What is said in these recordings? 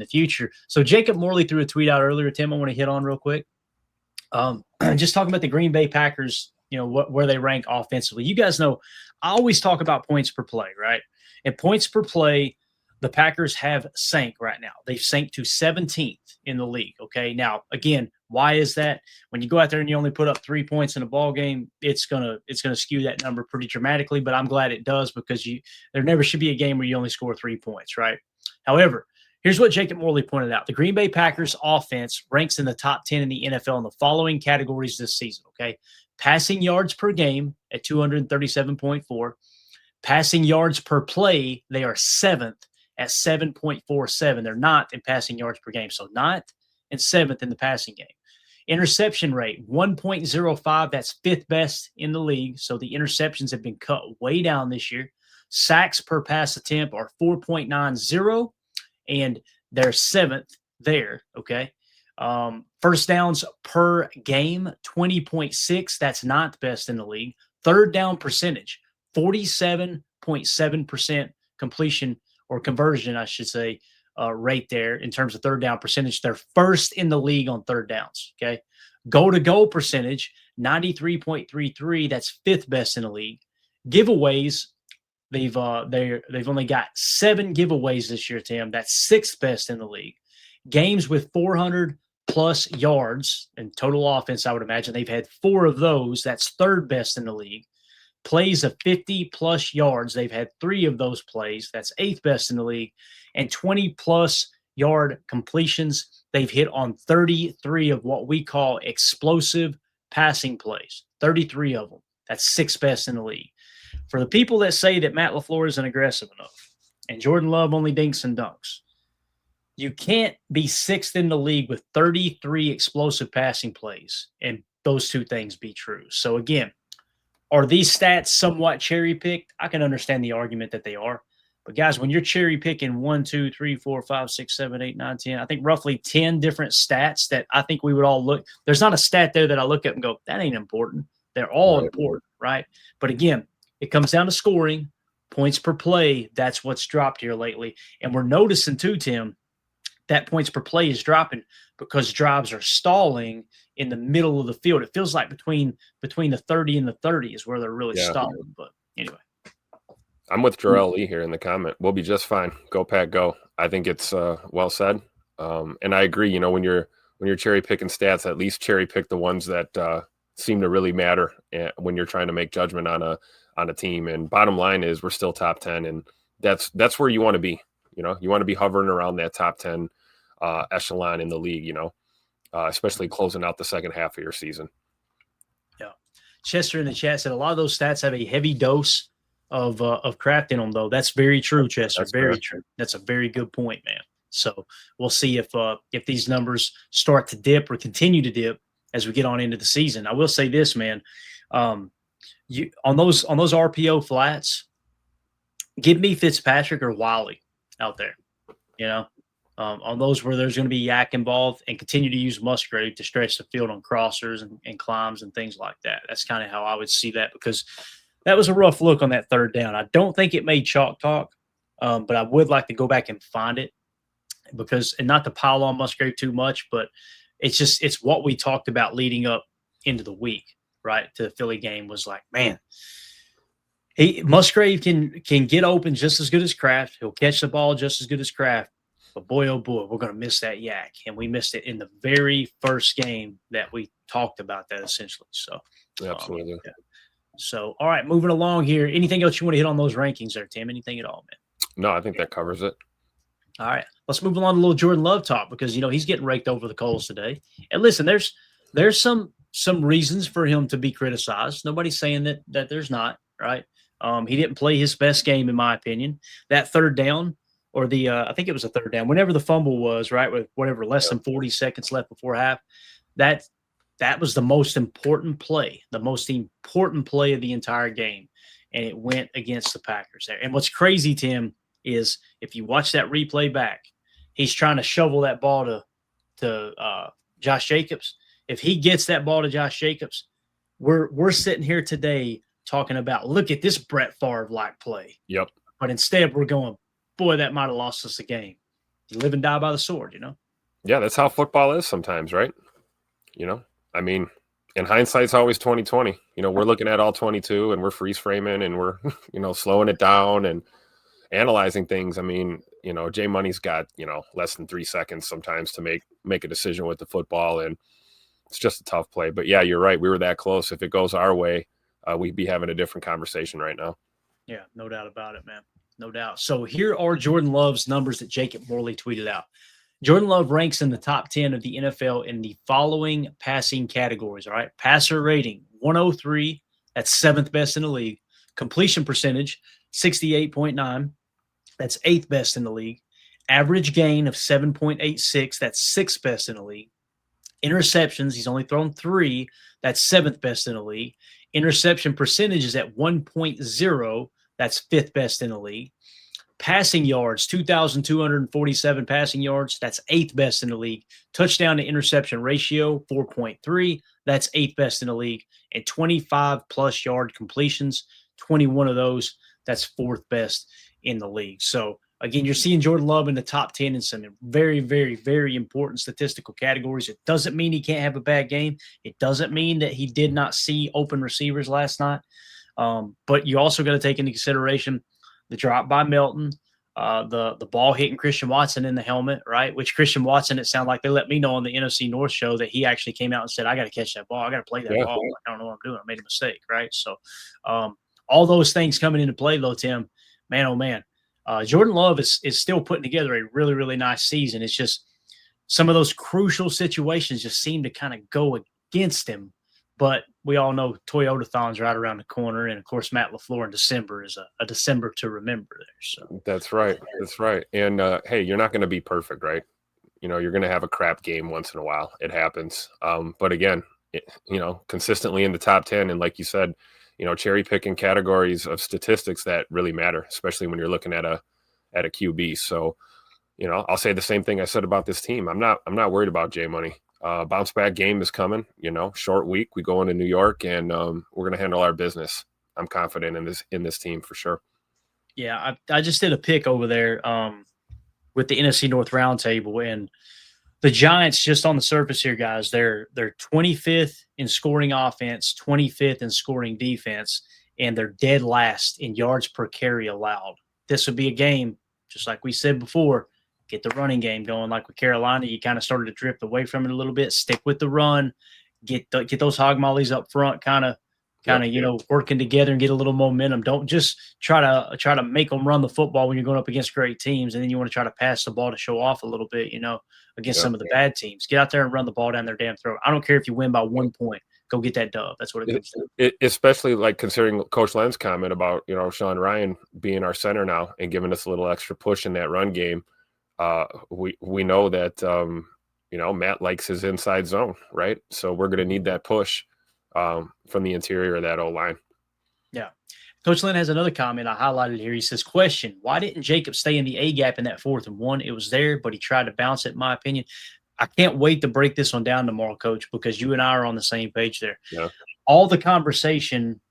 the future. So Jacob Morley threw a tweet out earlier, Tim, I want to hit on real quick. Just talking about the Green Bay Packers, where they rank offensively. You guys know I always talk about points per play, right? And points per play, the Packers have sank right now. They've sank to 17th in the league. Okay. Now, again, why is that? When you go out there and you only put up 3 points in a ball game, it's gonna skew that number pretty dramatically. But I'm glad it does, because there never should be a game where you only score 3 points, right? However, here's what Jacob Morley pointed out. The Green Bay Packers offense ranks in the top 10 in the NFL in the following categories this season. Okay. Passing yards per game at 237.4. Passing yards per play, they are 7th at 7.47. They're not in passing yards per game. So not in 7th in the passing game. Interception rate, 1.05. That's 5th best in the league. So the interceptions have been cut way down this year. Sacks per pass attempt are 4.90, and they're 7th there. Okay. First downs per game, 20.6. That's 9th best in the league. Third down percentage, 47.7% completion or conversion, I should say, rate there in terms of third down percentage. They're first in the league on third downs. Okay. Goal-to-goal percentage, 93.33. That's 5th best in the league. Giveaways, they've only got 7 giveaways this year, Tim. That's 6th best in the league. Games with 400 plus yards in total offense, I would imagine they've had 4 of those. That's 3rd best in the league. Plays of 50 plus yards, they've had 3 of those plays. That's 8th best in the league. And 20 plus yard completions, they've hit on 33 of what we call explosive passing plays. 33 of them. That's 6th best in the league. For the people that say that Matt Lafleur isn't aggressive enough and Jordan Love only dinks and dunks, you can't be 6th in the league with 33 explosive passing plays and those two things be true. So again, are these stats somewhat cherry-picked? I can understand the argument that they are. But, guys, when you're cherry-picking 1, 2, 3, 4, 5, 6, 7, 8, 9, 10, I think roughly 10 different stats that I think we would all look – there's not a stat there that I look at and go, that ain't important. They're all important, right? But, again, it comes down to scoring, points per play. That's what's dropped here lately. And we're noticing too, Tim, that points per play is dropping because drives are stalling in the middle of the field. It feels like between the 30 and the 30 is where they're really stalling. But anyway. I'm with Jarrell Lee here in the comment. We'll be just fine. Go Pack, go. I think it's well said. And I agree, when you're cherry picking stats, at least cherry pick the ones that seem to really matter when you're trying to make judgment on a team. And bottom line is we're still top 10, and that's where you want to be. You want to be hovering around that top 10 echelon in the league, especially closing out the second half of your season. Yeah. Chester in the chat said a lot of those stats have a heavy dose of craft in them, though. That's very true, Chester. That's very true. That's a very good point, man. So we'll see if these numbers start to dip or continue to dip as we get on into the season. I will say this, man. On those RPO flats, give me Fitzpatrick or Wiley out there. On those where there's going to be yak involved, and continue to use Musgrave to stretch the field on crossers and climbs and things like that. That's kind of how I would see that, because that was a rough look on that third down. I don't think it made chalk talk, but I would like to go back and find it, and not to pile on Musgrave too much, but it's what we talked about leading up into the week, right? To the Philly game was like, man, Musgrave can get open just as good as Kraft. He'll catch the ball just as good as Kraft. But boy, oh boy, we're going to miss that yak. And we missed it in the very first game that we talked about that, essentially. So, absolutely. Yeah. So, all right, moving along here. Anything else you want to hit on those rankings there, Tim? Anything at all, man? No, I think that covers it. All right, let's move along to a little Jordan Love talk, because, he's getting raked over the coals today. And listen, there's some reasons for him to be criticized. Nobody's saying that there's not, right? He didn't play his best game, in my opinion. That third down, or I think it was a third down, whenever the fumble was, right, with whatever, less than 40 seconds left before half, that was the most important play of the entire game, and it went against the Packers there. And what's crazy, Tim, is if you watch that replay back, he's trying to shovel that ball to Josh Jacobs. If he gets that ball to Josh Jacobs, we're sitting here today talking about, look at this Brett Favre-like play. Yep. But instead we're going, boy, that might have lost us a game. You live and die by the sword, Yeah, that's how football is sometimes, right? I mean, in hindsight's always 2020. We're looking at all 22 and we're freeze framing and we're, slowing it down and analyzing things. I mean, Jay Money's got, less than 3 seconds sometimes to make a decision with the football, and it's just a tough play. But yeah, you're right. We were that close. If it goes our way, we'd be having a different conversation right now. Yeah, no doubt about it, man. No doubt. So here are Jordan Love's numbers that Jacob Morley tweeted out. Jordan Love ranks in the top 10 of the NFL in the following passing categories. All right. Passer rating 103. That's seventh best in the league. Completion percentage 68.9. That's eighth best in the league. Average gain of 7.86. That's sixth best in the league. Interceptions, he's only thrown 3. That's seventh best in the league. Interception percentage is at 1.0. That's fifth best in the league. Passing yards, 2,247 passing yards. That's eighth best in the league. Touchdown to interception ratio, 4.3. That's eighth best in the league. And 25-plus yard completions, 21 of those. That's fourth best in the league. So, again, you're seeing Jordan Love in the top 10 in some very, very, very important statistical categories. It doesn't mean he can't have a bad game. It doesn't mean that he did not see open receivers last night. But you also got to take into consideration the drop by Melton, the ball hitting Christian Watson in the helmet, right? Which Christian Watson, it sounded like they let me know on the NFC North show that he actually came out and said, I got to catch that ball. I got to play that ball. I don't know what I'm doing. I made a mistake, right? So all those things coming into play, though, Tim, man, oh, man. Jordan Love is still putting together a really, really nice season. It's just some of those crucial situations just seem to kind of go against him. But we all know Toyota-thon's right around the corner. And, of course, Matt Lafleur in December is a December to remember there. So That's right. That's right. And, hey, you're not going to be perfect, right? You're going to have a crap game once in a while. It happens. But, again, consistently in the top 10. And like you said, cherry picking categories of statistics that really matter, especially when you're looking at a QB. So, I'll say the same thing I said about this team. I'm not worried about Jay Money. Bounce back game is coming, short week. We go into New York and we're going to handle our business. I'm confident in this team for sure. Yeah. I just did a pick over there with the NFC North roundtable, and the Giants, just on the surface here, guys, they're 25th in scoring offense, 25th in scoring defense, and they're dead last in yards per carry allowed. This would be a game, just like we said before, get the running game going. Like with Carolina, you kind of started to drift away from it a little bit. Stick with the run, get those hog mollies up front, kind of working together and get a little momentum. Don't just try to make them run the football when you're going up against great teams, and then you want to try to pass the ball to show off a little bit, against some of the bad teams. Get out there and run the ball down their damn throat. I don't care if you win by 1 point. Go get that dub. That's what it comes to. Especially like considering Coach Len's comment about, Sean Ryan being our center now and giving us a little extra push in that run game. We know that, Matt likes his inside zone, right? So we're going to need that push from the interior of that O-line. Yeah. Coach Len has another comment I highlighted here. He says, question, why didn't Jacob stay in the A gap in that 4th and 1? It was there, but he tried to bounce it, in my opinion. I can't wait to break this one down tomorrow, Coach, because you and I are on the same page there. Yeah. All the conversation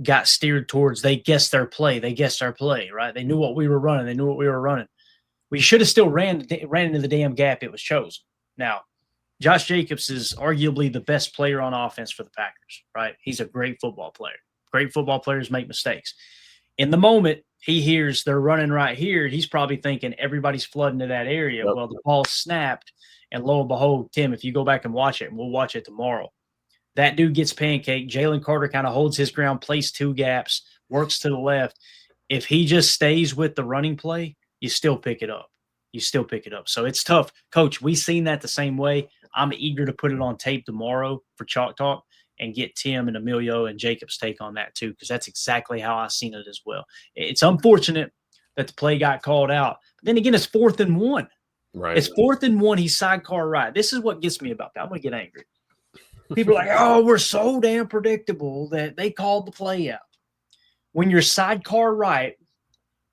got steered towards they guessed our play, right? They knew what we were running. We should have still ran into the damn gap it was chosen. Now, Josh Jacobs is arguably the best player on offense for the Packers, right? He's a great football player. Great football players make mistakes. In the moment, he hears they're running right here. He's probably thinking everybody's flooding to that area. Yep. Well, the ball snapped, and lo and behold, Tim, if you go back and watch it, and we'll watch it tomorrow, that dude gets pancaked. Jalen Carter kind of holds his ground, plays 2 gaps, works to the left. If he just stays with the running play, you still pick it up. So it's tough. Coach, we've seen that the same way. I'm eager to put it on tape tomorrow for Chalk Talk and get Tim and Emilio and Jacob's take on that too, because that's exactly how I seen it as well. It's unfortunate that the play got called out. But then again, it's 4th and 1. Right. It's 4th and 1. He's sidecar right. This is what gets me about that. I'm going to get angry. People are like, oh, we're so damn predictable that they called the play out. When you're sidecar right,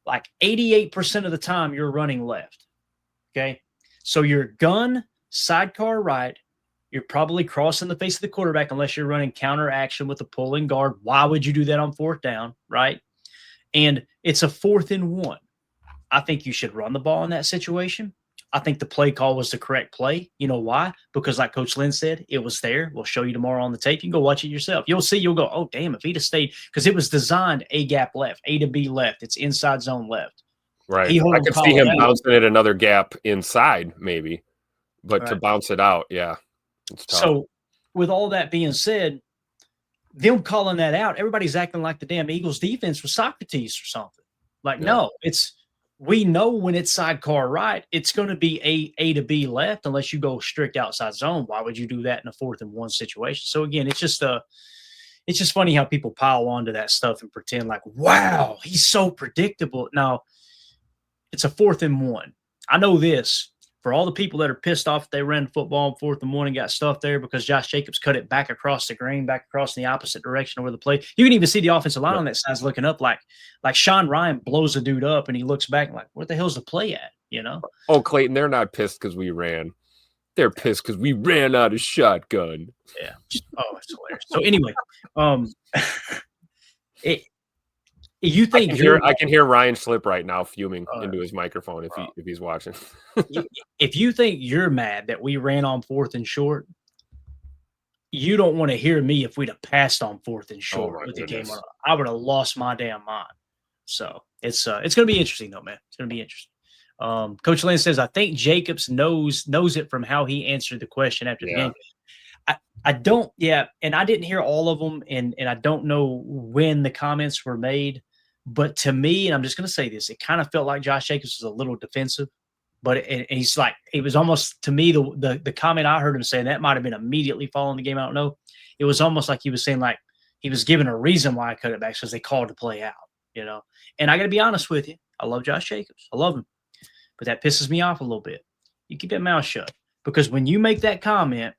like 88% of the time you're running left. Okay. So your gun, sidecar right, you're probably crossing the face of the quarterback unless you're running counter action with a pulling guard. Why would you do that on 4th down? Right. And it's a 4th and 1. I think you should run the ball in that situation. I think the play call was the correct play. You know why? Because like Coach Lynn said, it was there. We'll show you tomorrow on the tape. You can go watch it yourself. You'll see. You'll go, oh, damn, if he'd have stayed, because it was designed A gap left, A to B left. It's inside zone left. Right. I could see him bouncing it another gap inside maybe, but to bounce it out, yeah, it's tough. So with all that being said, them calling that out, everybody's acting like the damn Eagles defense was Socrates or something. Like, no, we know when it's sidecar right, it's going to be A to B left unless you go strict outside zone. Why would you do that in a 4th and 1 situation? So again, it's just funny how people pile onto that stuff and pretend like, wow, he's so predictable. Now, it's a 4th and 1. I know this. For all the people that are pissed off they ran football on 4th and 1 and got stuff there because Josh Jacobs cut it back across the green, back across in the opposite direction of where the play. You can even see the offensive line on that side's looking up like Sean Ryan blows a dude up and he looks back like, what the hell's the play at? You know? Oh, Clayton, they're not pissed because we ran. They're pissed because we ran out of shotgun. Yeah. Oh, it's hilarious. So anyway, you think I can hear Ryan Slip right now fuming into his microphone if he's watching. If you think you're mad that we ran on 4th and short, you don't want to hear me if we'd have passed on 4th and short with the game on. I would have lost my damn mind. So it's going to be interesting though, man. It's going to be interesting. Coach Lynn says, I think Jacobs knows it from how he answered the question after the game. I don't, and I didn't hear all of them, and I don't know when the comments were made. But to me, and I'm just going to say this, it kind of felt like Josh Jacobs was a little defensive. But he's like, it was almost, to me, the comment I heard him say, and that might have been immediately following the game, I don't know. It was almost like he was saying, like, he was given a reason why I cut it back because they called the play out, you know. And I got to be honest with you, I love Josh Jacobs. I love him. But that pisses me off a little bit. You keep that mouth shut. Because when you make that comment,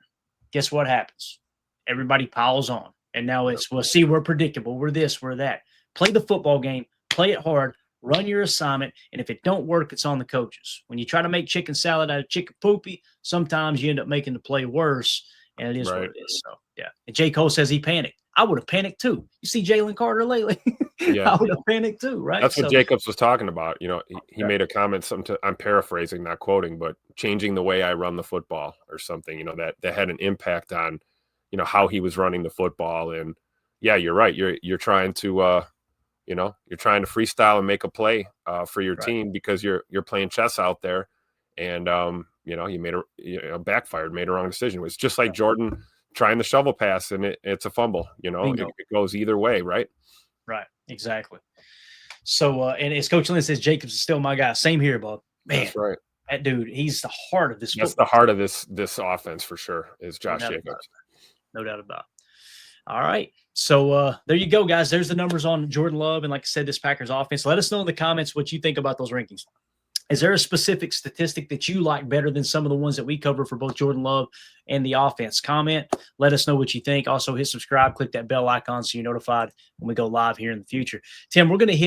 guess what happens? Everybody piles on. And now it's, well, see, we're predictable. We're this, we're that. Play the football game. Play it hard. Run your assignment. And if it don't work, it's on the coaches. When you try to make chicken salad out of chicken poopy, sometimes you end up making the play worse. And it is what it is. So, yeah. And J. Cole says he panicked. I would have panicked too. You see Jalen Carter lately? I would have panicked too, right? That's what Jacobs was talking about. You know, he made a comment, I'm paraphrasing, not quoting, but changing the way I run the football or something, you know, that had an impact on, you know, how he was running the football. And yeah, you're right. You're trying to, you know, you're trying to freestyle and make a play for your team because you're playing chess out there. And, you know, you backfired, made a wrong decision. It was just like Jordan trying the shovel pass and it's a fumble, you know, it goes either way. Right. Right. Exactly. So, and as Coach Lynn says, Jacobs is still my guy. Same here, Bob. Man, that's right. That dude, he's the heart of this. That's the heart of this offense for sure is Josh Jacobs. No doubt about it. All right. So there you go, guys. There's the numbers on Jordan Love. And like I said, this Packers offense. Let us know in the comments what you think about those rankings. Is there a specific statistic that you like better than some of the ones that we cover for both Jordan Love and the offense? Comment. Let us know what you think. Also, hit subscribe. Click that bell icon so you're notified when we go live here in the future. Tim, we're going to hit